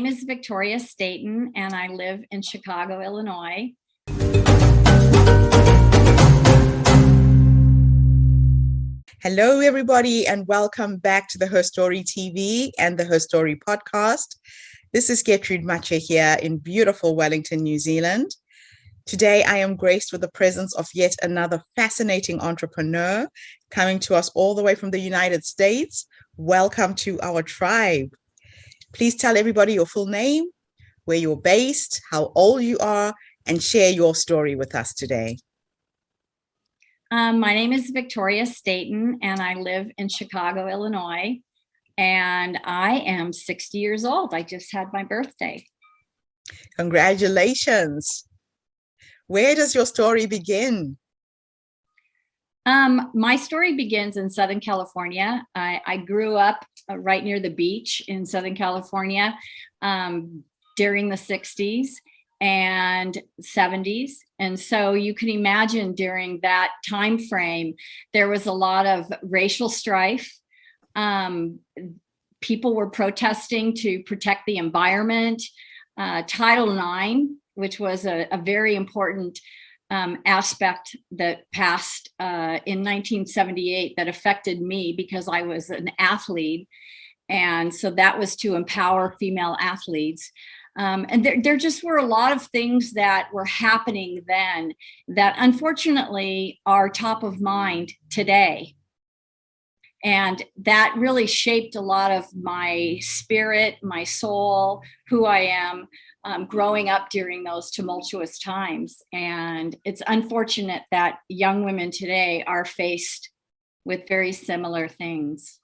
name is Victoria Staten, and I live in Chicago, Illinois. Hello, everybody, and welcome back to the Herstory TV and the Herstory podcast. This is Gertrude Mache here in beautiful Wellington, New Zealand. Today, I am graced with the presence of yet another fascinating entrepreneur coming to us all the way from the United States. Welcome to our tribe. Please tell everybody your full name, where you're based, how old you are, and share your story with us today. My name is Victoria Staten, and I live in Chicago, Illinois, and I am 60 years old. I just had my birthday. Congratulations. Where does your story begin? My story begins in Southern California. I grew up right near the beach in Southern California during the 60s and 70s. And so you can imagine during that time frame, there was a lot of racial strife. People were protesting to protect the environment. Title IX, which was a very important aspect that passed in 1978 that affected me because I was an athlete. And so that was to empower female athletes. And there just were a lot of things that were happening then that unfortunately are top of mind today. And that really shaped a lot of my spirit, my soul, who I am, growing up during those tumultuous times. And it's unfortunate that young women today are faced with very similar things.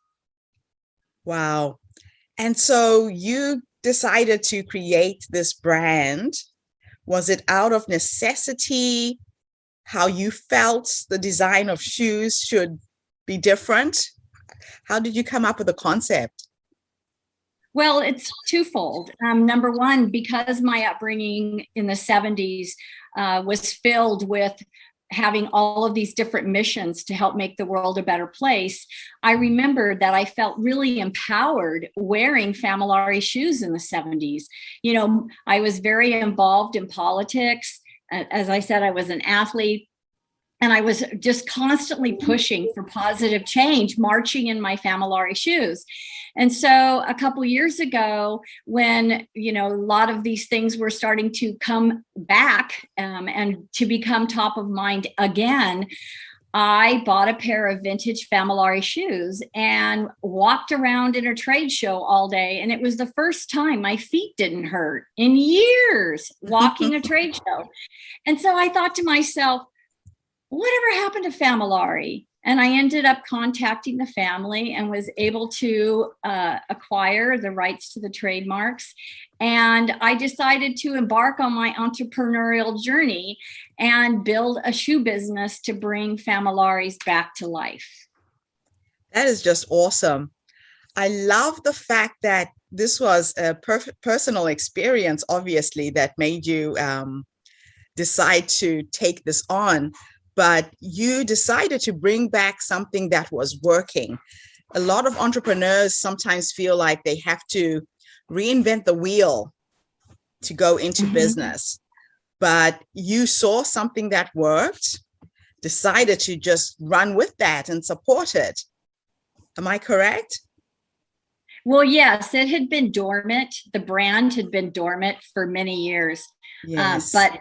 Wow. And so you decided to create this brand. Was it out of necessity? How you felt the design of shoes should be different? How did you come up with the concept? Well, it's twofold. Number one, because my upbringing in the 70s was filled with having all of these different missions to help make the world a better place, I remember that I felt really empowered wearing Familari shoes in the 70s. You know, I was very involved in politics. As I said, I was an athlete. And I was just constantly pushing for positive change, marching in my Familari shoes. And so a couple years ago, when, you know, a lot of these things were starting to come back and to become top of mind again, I bought a pair of vintage Familari shoes and walked around in a trade show all day. And it was the first time my feet didn't hurt in years walking a trade show. And so I thought to myself, whatever happened to Familari? And I ended up contacting the family and was able to acquire the rights to the trademarks. And I decided to embark on my entrepreneurial journey and build a shoe business to bring Familaris back to life. That is just awesome. I love the fact that this was a personal experience, obviously, that made you decide to take this on. But you decided to bring back something that was working. A lot of entrepreneurs sometimes feel like they have to reinvent the wheel to go into business. But you saw something that worked, decided to just run with that and support it. Am I correct? Well, yes, it had been dormant. The brand had been dormant for many years. Yes. But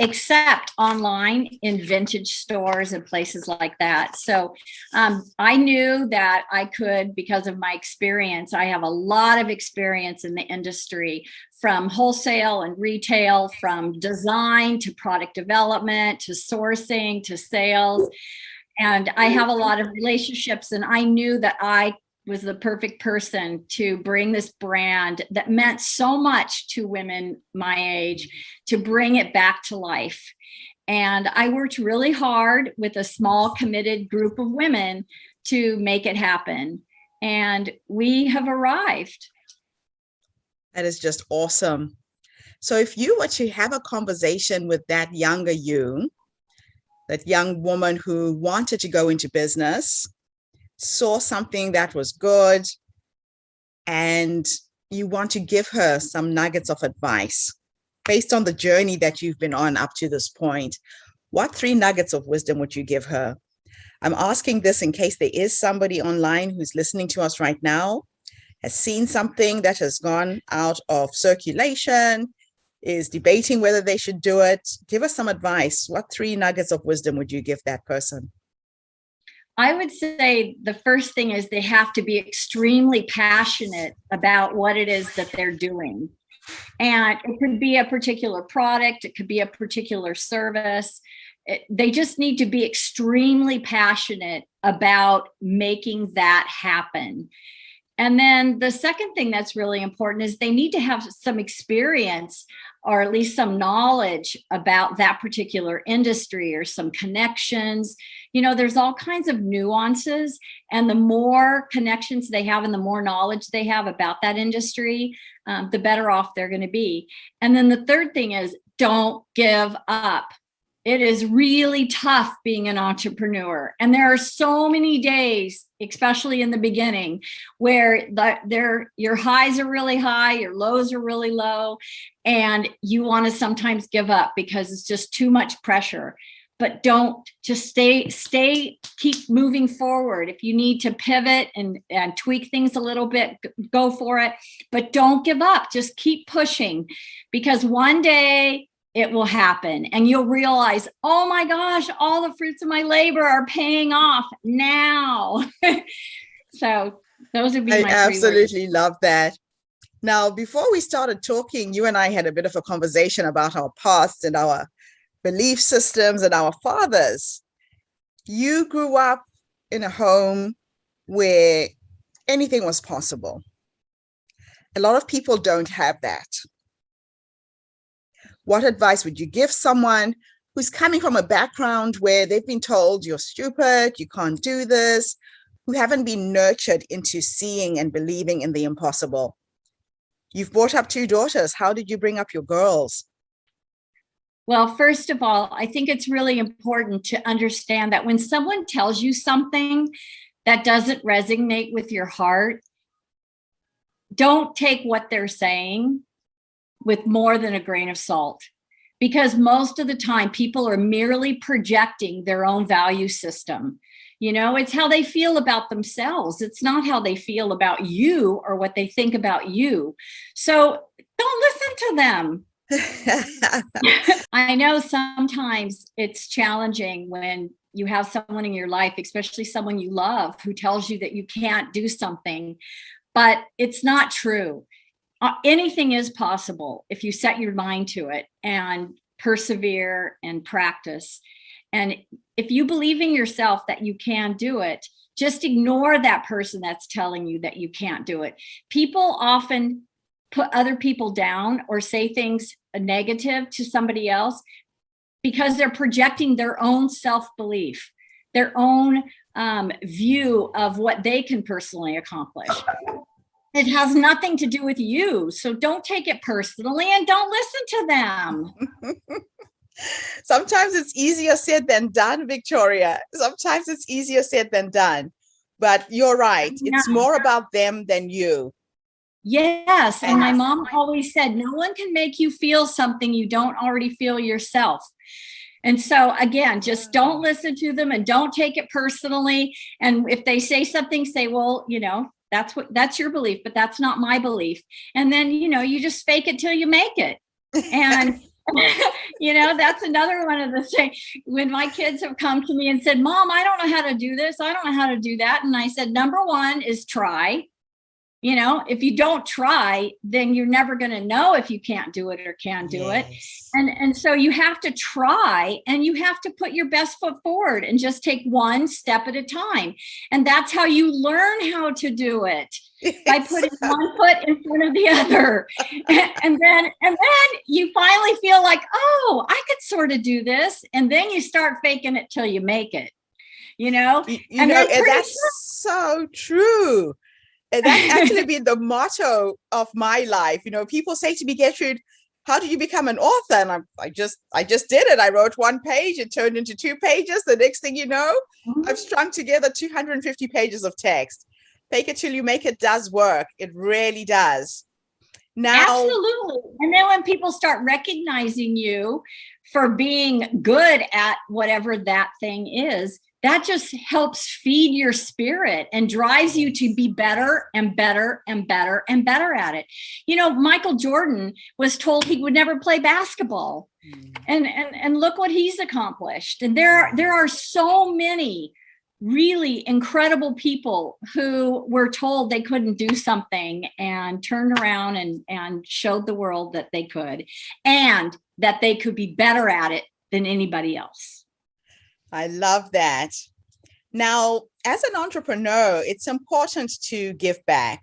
except online in vintage stores and places like that. So I knew that I could, because of my experience. I have a lot of experience in the industry, from wholesale and retail, from design to product development, to sourcing, to sales. And I have a lot of relationships, and I knew that I was the perfect person to bring this brand that meant so much to women my age, to bring it back to life. And I worked really hard with a small committed group of women to make it happen. And we have arrived. That is just awesome. So if you were to have a conversation with that younger you, that young woman who wanted to go into business, saw something that was good, and you want to give her some nuggets of advice based on the journey that you've been on up to this point, what 3 nuggets of wisdom would you give her? I'm asking this in case there is somebody online who's listening to us right now, has seen something that has gone out of circulation, is debating whether they should do it. Give us some advice. What 3 nuggets of wisdom would you give that person? I would say the first thing is they have to be extremely passionate about what it is that they're doing. And it could be a particular product, it could be a particular service. They just need to be extremely passionate about making that happen. And then the second thing that's really important is they need to have some experience or at least some knowledge about that particular industry or some connections. You know, there's all kinds of nuances, and the more connections they have and the more knowledge they have about that industry, the better off they're going to be. And then the third thing is don't give up. It is really tough being an entrepreneur. And there are so many days, especially in the beginning, where your highs are really high, your lows are really low, and you want to sometimes give up because it's just too much pressure. But don't, just keep moving forward. If you need to pivot and tweak things a little bit, go for it. But don't give up. Just keep pushing, because one day it will happen and you'll realize, oh my gosh, all the fruits of my labor are paying off now. So those would be my 3 words. I absolutely love that. Now, before we started talking, you and I had a bit of a conversation about our past and our belief systems and our fathers. You grew up in a home where anything was possible. A lot of people don't have that. What advice would you give someone who's coming from a background where they've been told you're stupid, you can't do this, who haven't been nurtured into seeing and believing in the impossible? You've brought up 2 daughters. How did you bring up your girls? Well, first of all, I think it's really important to understand that when someone tells you something that doesn't resonate with your heart, don't take what they're saying with more than a grain of salt, because most of the time people are merely projecting their own value system. You know, it's how they feel about themselves. It's not how they feel about you or what they think about you. So don't listen to them. I know sometimes it's challenging when you have someone in your life, especially someone you love, who tells you that you can't do something, but it's not true. Anything is possible if you set your mind to it and persevere and practice. And if you believe in yourself that you can do it, just ignore that person that's telling you that you can't do it. People often put other people down or say things negative to somebody else because they're projecting their own self-belief, their own view of what they can personally accomplish. It has nothing to do with you. So don't take it personally and don't listen to them. Sometimes it's easier said than done, Victoria. Sometimes it's easier said than done. But you're right. It's more about them than you. Yes. And my mom always said, no one can make you feel something you don't already feel yourself. And so again, just don't listen to them and don't take it personally. And if they say something, say, well, you know, that's your belief, but that's not my belief. And then, you know, you just fake it till you make it. And, you know, that's another one of the things. When my kids have come to me and said, Mom, I don't know how to do this, I don't know how to do that. And I said, number one is try. You know, if you don't try, then you're never going to know if you can't do it or can do it. And so you have to try, and you have to put your best foot forward and just take one step at a time. And that's how you learn how to do it, by putting one foot in front of the other. And then you finally feel like, oh, I could sort of do this. And then you start faking it till you make it, you know? And that's so true. And that's actually been the motto of my life. You know, people say to me, Gertrude, how did you become an author? And I just did it. I wrote 1 page, it turned into 2 pages. The next thing you know, I've strung together 250 pages of text. Fake it till you make it does work. It really does. Now, Absolutely. And then when people start recognizing you for being good at whatever that thing is, that just helps feed your spirit and drives you to be better and better and better and better at it. You know, Michael Jordan was told he would never play basketball. And look what he's accomplished. And there are so many really incredible people who were told they couldn't do something and turned around and showed the world that they could, and that they could be better at it than anybody else. I love that. Now, as an entrepreneur, it's important to give back.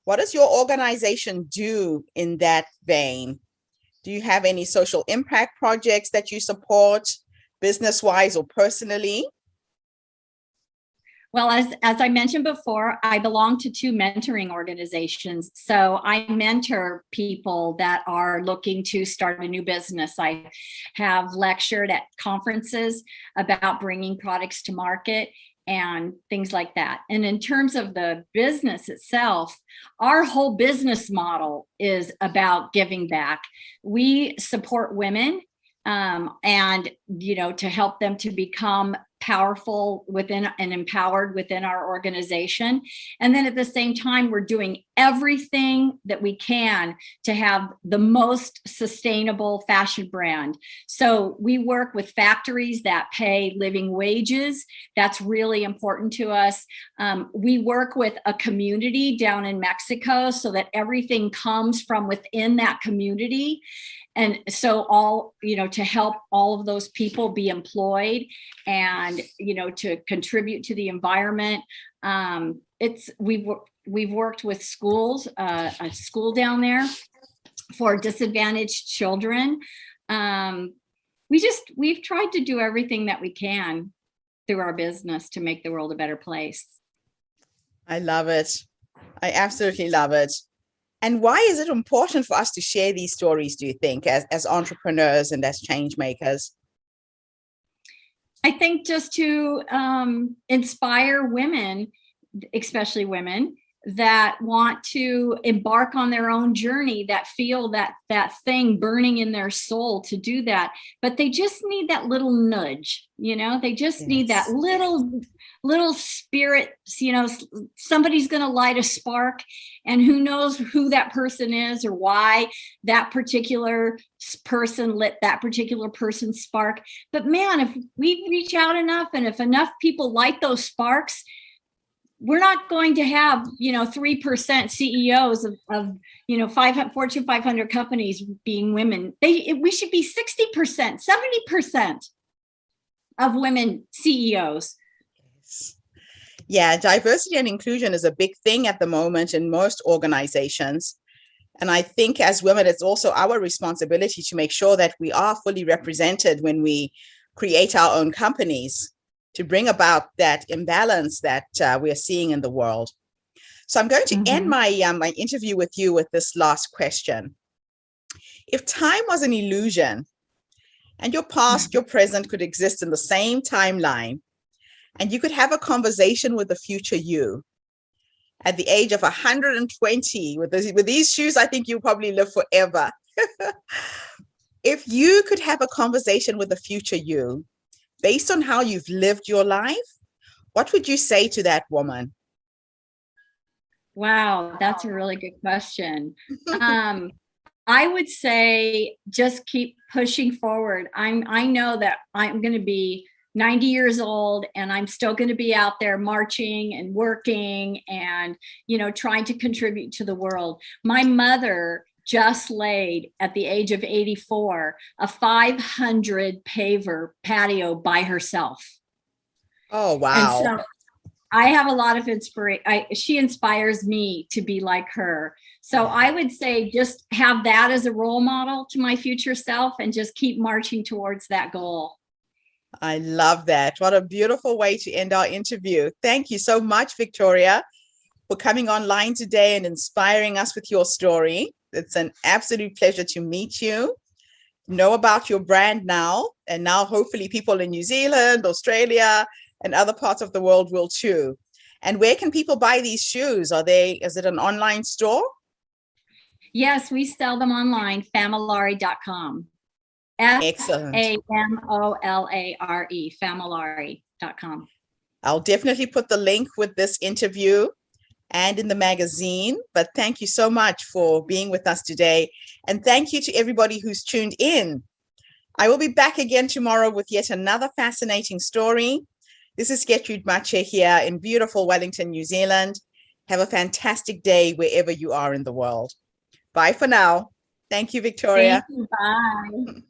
What does your organization do in that vein? Do you have any social impact projects that you support, business-wise or personally? Well, as I mentioned before, I belong to 2 mentoring organizations. So I mentor people that are looking to start a new business. I have lectured at conferences about bringing products to market and things like that. And in terms of the business itself, our whole business model is about giving back. We support women and, you know, to help them to become powerful within and empowered within our organization. And then at the same time, we're doing everything that we can to have the most sustainable fashion brand. So we work with factories that pay living wages. That's really important to us. We work with a community down in Mexico so that everything comes from within that community. And so all, you know, to help all of those people be employed and, you know, to contribute to the environment. We've worked with schools, a school down there for disadvantaged children. We've tried to do everything that we can through our business to make the world a better place. I love it. I absolutely love it. And why is it important for us to share these stories, do you think, as entrepreneurs and as change makers? I think just to inspire women, especially women, that want to embark on their own journey, that feel that thing burning in their soul to do that. But they just need that little nudge, you know, they just need that little spirit, you know, somebody's going to light a spark, and who knows who that person is or why that particular person lit that particular person's spark. But man, if we reach out enough and if enough people light those sparks, we're not going to have, you know, 3% CEOs of you know, Fortune 500 companies being women. We should be 60%, 70% of women CEOs. Yeah, diversity and inclusion is a big thing at the moment in most organizations. And I think as women, it's also our responsibility to make sure that we are fully represented when we create our own companies, to bring about that imbalance that we are seeing in the world. So I'm going to end my interview with you with this last question. If time was an illusion and your past, your present could exist in the same timeline, and you could have a conversation with the future you at the age of 120, with these shoes, I think you'll probably live forever. If you could have a conversation with the future you, based on how you've lived your life, what would you say to that woman? Wow, that's a really good question. I would say just keep pushing forward. I know that I'm going to be 90 years old and I'm still going to be out there marching and working and, you know, trying to contribute to the world. My mother just laid at the age of 84 a 500 paver patio by herself. Oh, wow. And so I have a lot of inspiration. She inspires me to be like her. So I would say just have that as a role model to my future self and just keep marching towards that goal. I love that. What a beautiful way to end our interview. Thank you so much, Victoria, for coming online today and inspiring us with your story. It's an absolute pleasure to meet you, know about your brand now, and now hopefully people in New Zealand, Australia, and other parts of the world will too. And where can people buy these shoes? Is it an online store? Yes, we sell them online, familare.com. Excellent. Famolare, familare.com. I'll definitely put the link with this interview and in the magazine. But thank you so much for being with us today. And thank you to everybody who's tuned in. I will be back again tomorrow with yet another fascinating story. This is Gertrude Mache here in beautiful Wellington, New Zealand. Have a fantastic day wherever you are in the world. Bye for now. Thank you, Victoria. Thank you. Bye.